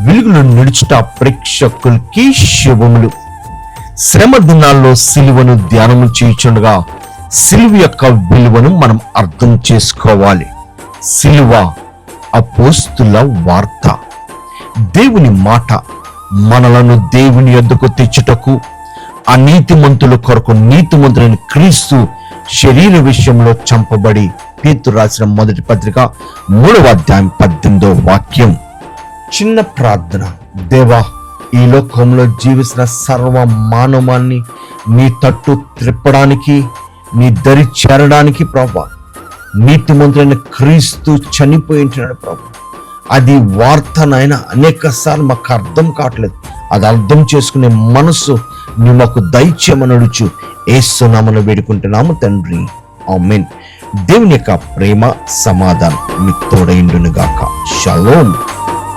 వెలుగులో నిలుచుట ప్రేక్షకులకి శుభములు. శ్రమ దినాల్లో సిలువను ధ్యానము చేయుచుండగా సిలువ యొక్క విలువను మనం అర్థం చేసుకోవాలి. సిలువ అపోస్తుల వార్త, దేవుని మాట మనలను దేవుని యొద్దకు తెచ్చుటకు, అనీతిమంతుల కొరకు నీతిమంతులైన క్రీస్తు శరీర విషయంలో చంపబడి పేతురు రాసిన మొదటి పత్రిక 3వ అధ్యాయం 18వ వాక్యం. చిన్న ప్రార్థన. దేవా, ఈ లోకంలో జీవిస్తున్న సర్వ మానవాన్ని నీ తట్టు త్రిప్పడానికి, నీ దరి చేరడానికి ప్రభా, నీతిమంతులైన క్రీస్తు చనిపోయింటున్నాడు ప్రభా. అది వార్తనైనా అనేక సార్లు మాకు అర్థం కావట్లేదు. అది అర్థం చేసుకునే మనసు నీ మాకు దయచేయమనడుచు యేసు నామమున వేడుకుంటున్నాము తండ్రి, ఆమేన్. దేవుని యొక్క ప్రేమ సమాధానం మీకు తోడైండును గాక. షలోమ్.